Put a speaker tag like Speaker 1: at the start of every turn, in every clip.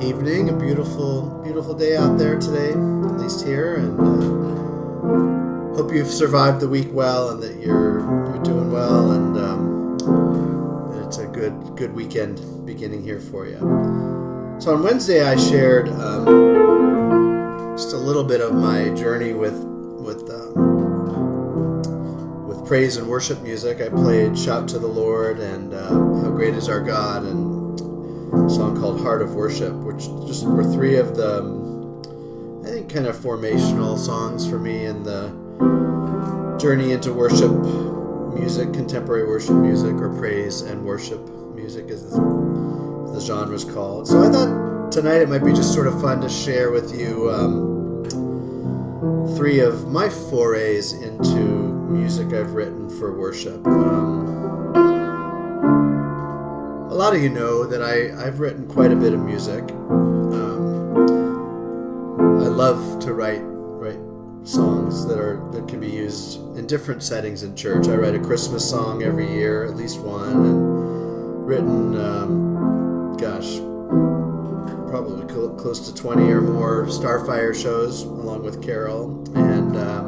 Speaker 1: evening. A beautiful day out there today, at least here, and hope you've survived the week well and that you're doing well, and that it's a good weekend beginning here for you. So on Wednesday I shared just a little bit of my journey with praise and worship music. I played Shout to the Lord and How Great Is Our God, and a song called Heart of Worship, which just were three of the, I think, kind of formational songs for me in the journey into worship music, contemporary worship music, or praise and worship music as the genre is called. So I thought tonight it might be just sort of fun to share with you three of my forays into music I've written for worship. A lot of you know that I've written quite a bit of music. I love to write songs that can be used in different settings in church. I write a Christmas song every year, at least one, and written, probably close to 20 or more Starfire shows along with Carol, and I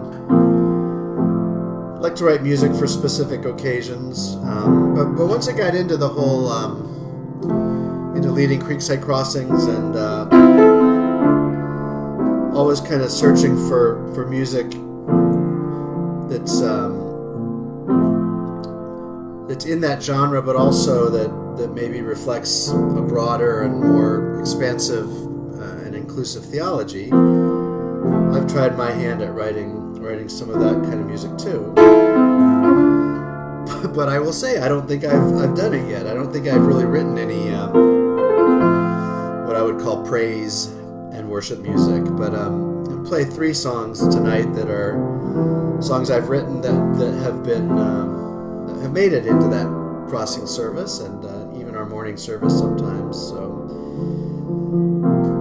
Speaker 1: like to write music for specific occasions, but once I got into the whole into leading Creekside Crossings and always kind of searching for music that's in that genre, but also that maybe reflects a broader and more expansive and inclusive theology. I've tried my hand at writing some of that kind of music too. But I will say, I don't think I've done it yet. I don't think I've really written any what I would call praise and worship music. But I'll play three songs tonight that are songs I've written that have been that have made it into that crossing service and even our morning service sometimes. So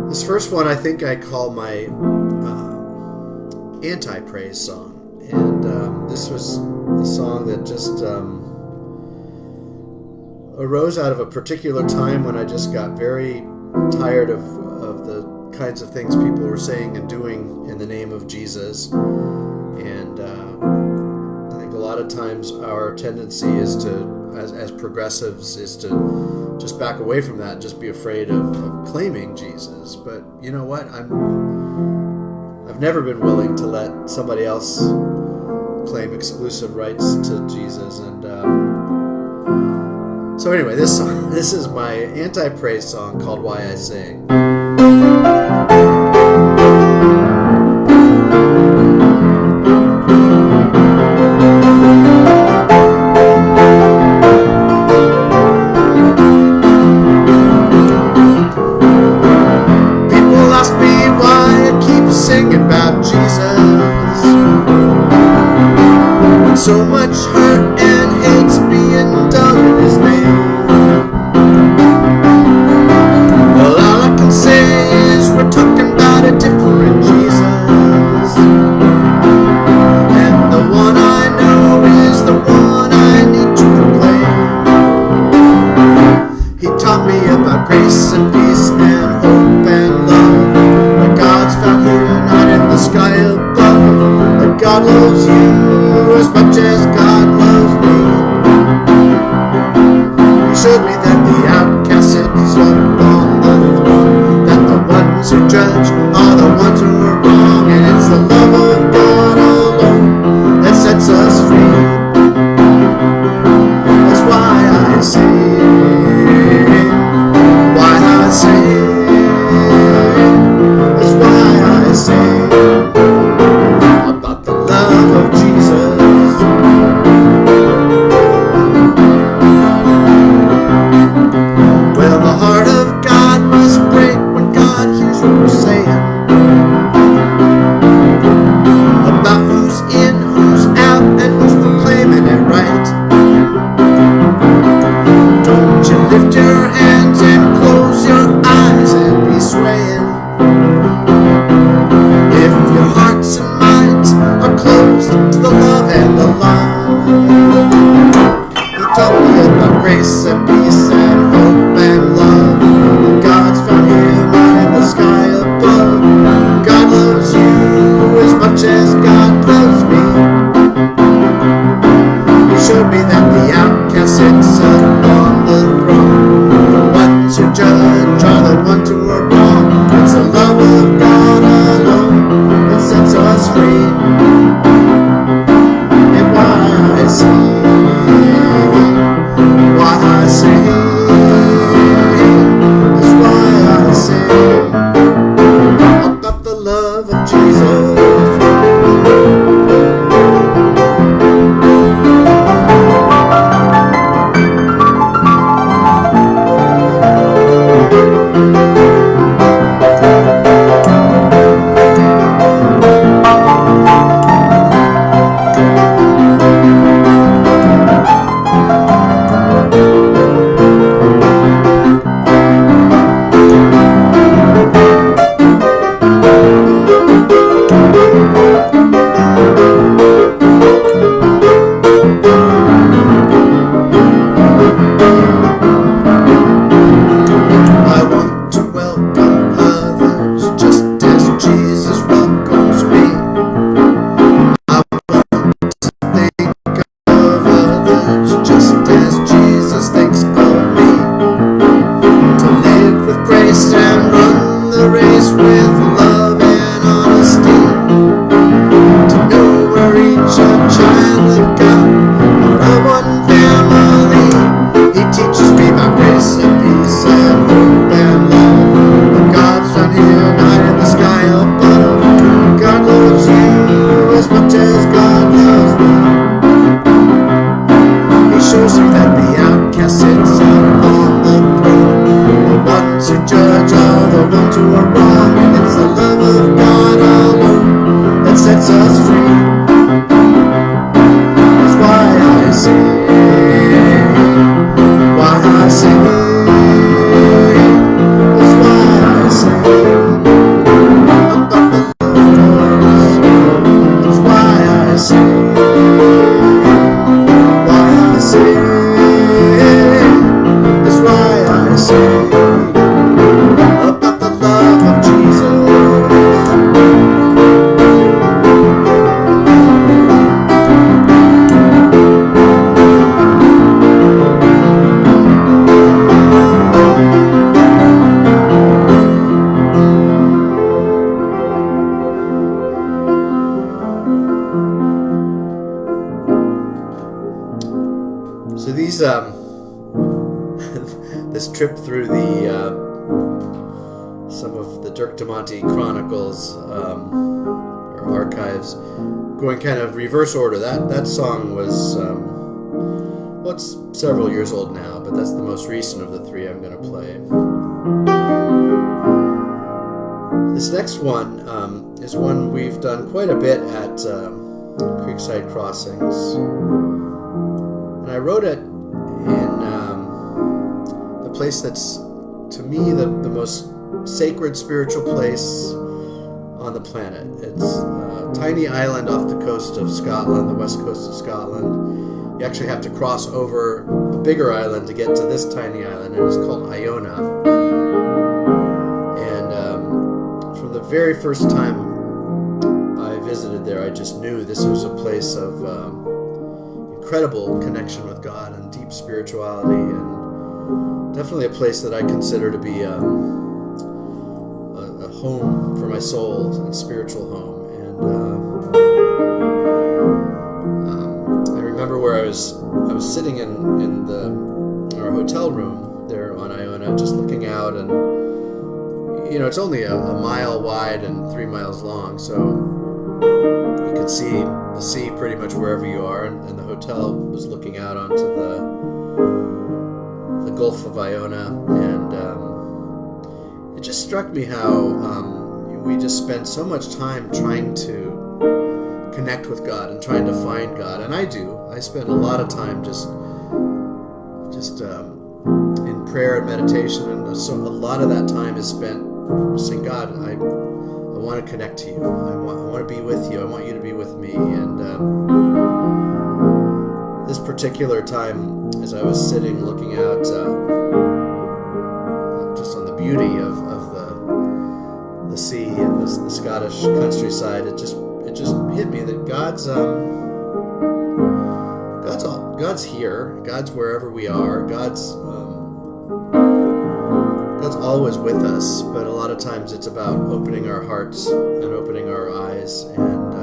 Speaker 1: this first one I think I call my anti-praise song, and this was a song that just arose out of a particular time when I just got very tired of the kinds of things people were saying and doing in the name of Jesus. And I think a lot of times our tendency is to, as progressives, is to just back away from that and just be afraid of claiming Jesus. But you know what? I've never been willing to let somebody else claim exclusive rights to Jesus, and so anyway, this is my anti-praise song called Why I Sing. People ask me why I keep singing about Jesus, when so much hurt and hate's being done in his name. Well, all I can say and run the race with love and honesty. To know where each child of God are all one family. He teaches me by grace and peace and hope and love. But God's down here, not in the sky above. God loves you as much as God loves me. He shows me that the outcast sits upon the throne. The ones who judge are the ones who are wrong. And it's the love of God alone that sets us free. That's why I sing. Why I sing. That's why I sing. About the Lord. That's why I sing. Why I sing. That's why I sing. About the love of Jesus. So these this trip through the some of the Dirk Chronicles or archives, going kind of reverse order. That song was well, it's several years old now, but that's the most recent of the three I'm going to play. This next one is one we've done quite a bit at Creekside Crossings. And I wrote it in the place that's, to me, the most sacred spiritual place on the planet. It's a tiny island off the coast of Scotland, the west coast of Scotland. You actually have to cross over a bigger island to get to this tiny island, and it's called Iona. And from the very first time I visited there, I just knew this was a place of incredible connection with God and deep spirituality, and definitely a place that I consider to be a home for my soul, and spiritual home. And I remember where I was sitting in our hotel room there on Iona, just looking out, and it's only a mile wide and 3 miles long, so you could see the sea pretty much wherever you are, and the hotel was looking out onto the Gulf of Iona, and it just struck me how we just spend so much time trying to connect with God and trying to find God, and I spend a lot of time just in prayer and meditation, and so a lot of that time is spent saying, God, I want to connect to you. I want to be with you. I want you to be with me. And this particular time, as I was sitting looking out just on the beauty of the sea and the Scottish countryside, it just hit me that God's here. God's wherever we are. God's always with us, but a lot of times it's about opening our hearts and opening our eyes and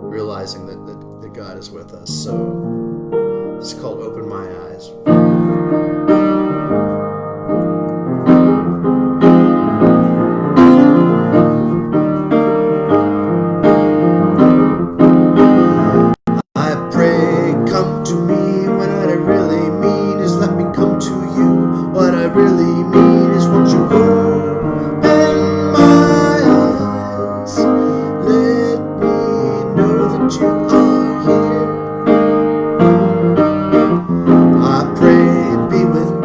Speaker 1: realizing that God is with us. So it's called Open My Eyes. I pray, come to me, when what I really mean is let me come to you. What I really mean is won't you open my eyes, let me know that you are here. I pray, be with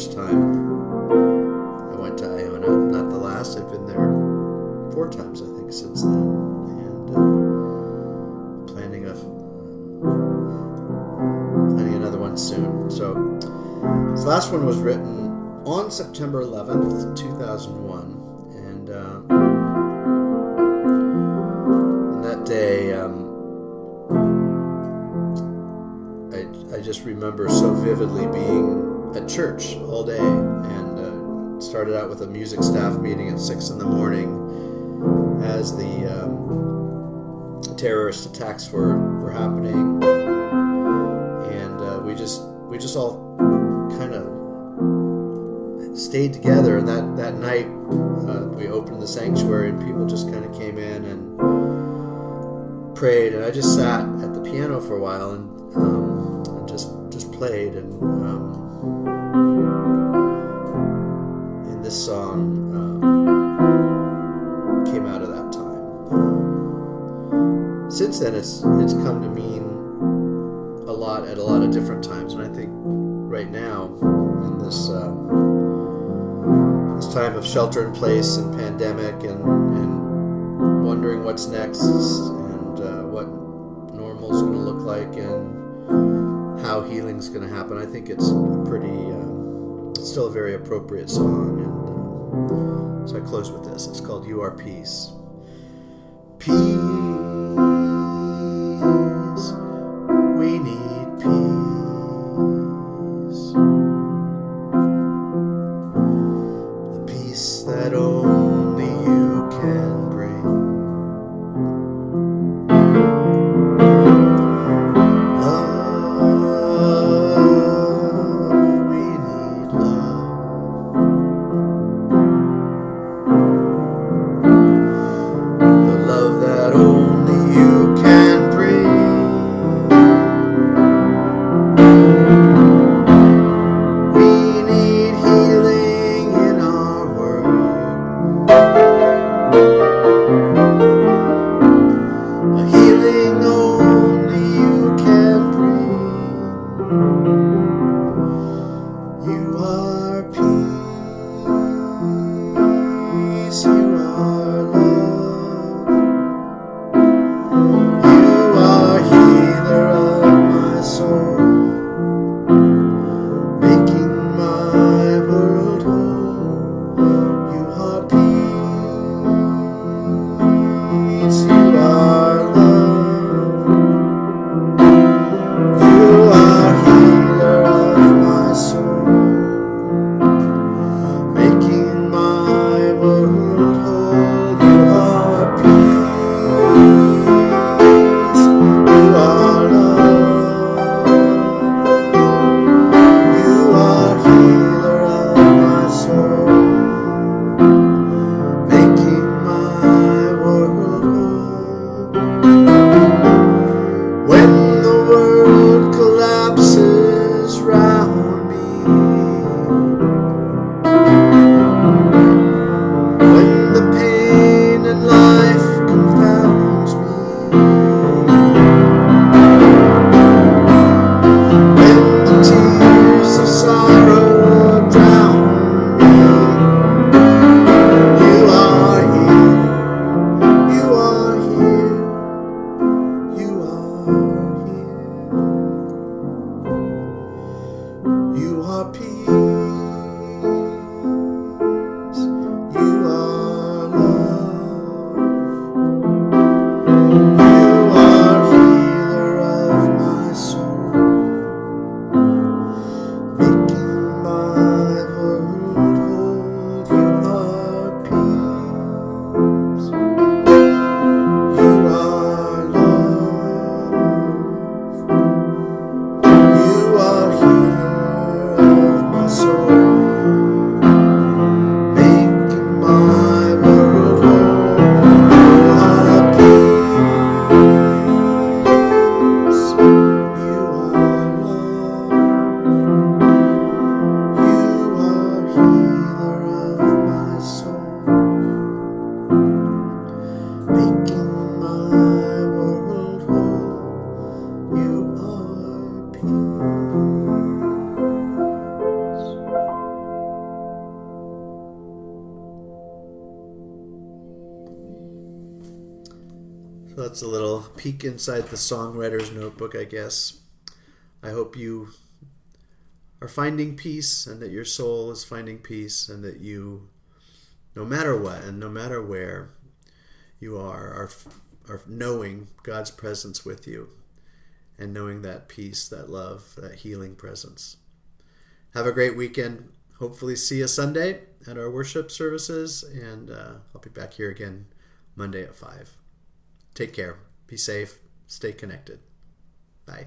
Speaker 1: first time I went to Iona. Not the last. I've been there 4 times, I think, since then. And planning another one soon. So this last one was written on September 11th, 2001. And on that day, I just remember so vividly being at church all day, and started out with a music staff meeting at 6 in the morning as the terrorist attacks were happening, and we just all kind of stayed together. And that night we opened the sanctuary, and people just kind of came in and prayed, and I just sat at the piano for a while and just played, and this song came out of that time. Since then, it's come to mean a lot at a lot of different times, and I think right now, in this time of shelter in place and pandemic, and wondering what's next, and what normal's going to look like, and how healing's going to happen, I think it's still a very appropriate song. And so I close with this. It's called "You Are Peace." Peace, we need peace. The peace that only you can bring. Love, we need love. The love that that's a little peek inside the songwriter's notebook, I guess. I hope you are finding peace, and that your soul is finding peace, and that you, no matter what and no matter where you are knowing God's presence with you, and knowing that peace, that love, that healing presence. Have a great weekend. Hopefully see you Sunday at our worship services, and I'll be back here again Monday at 5. Take care. Be safe. Stay connected. Bye.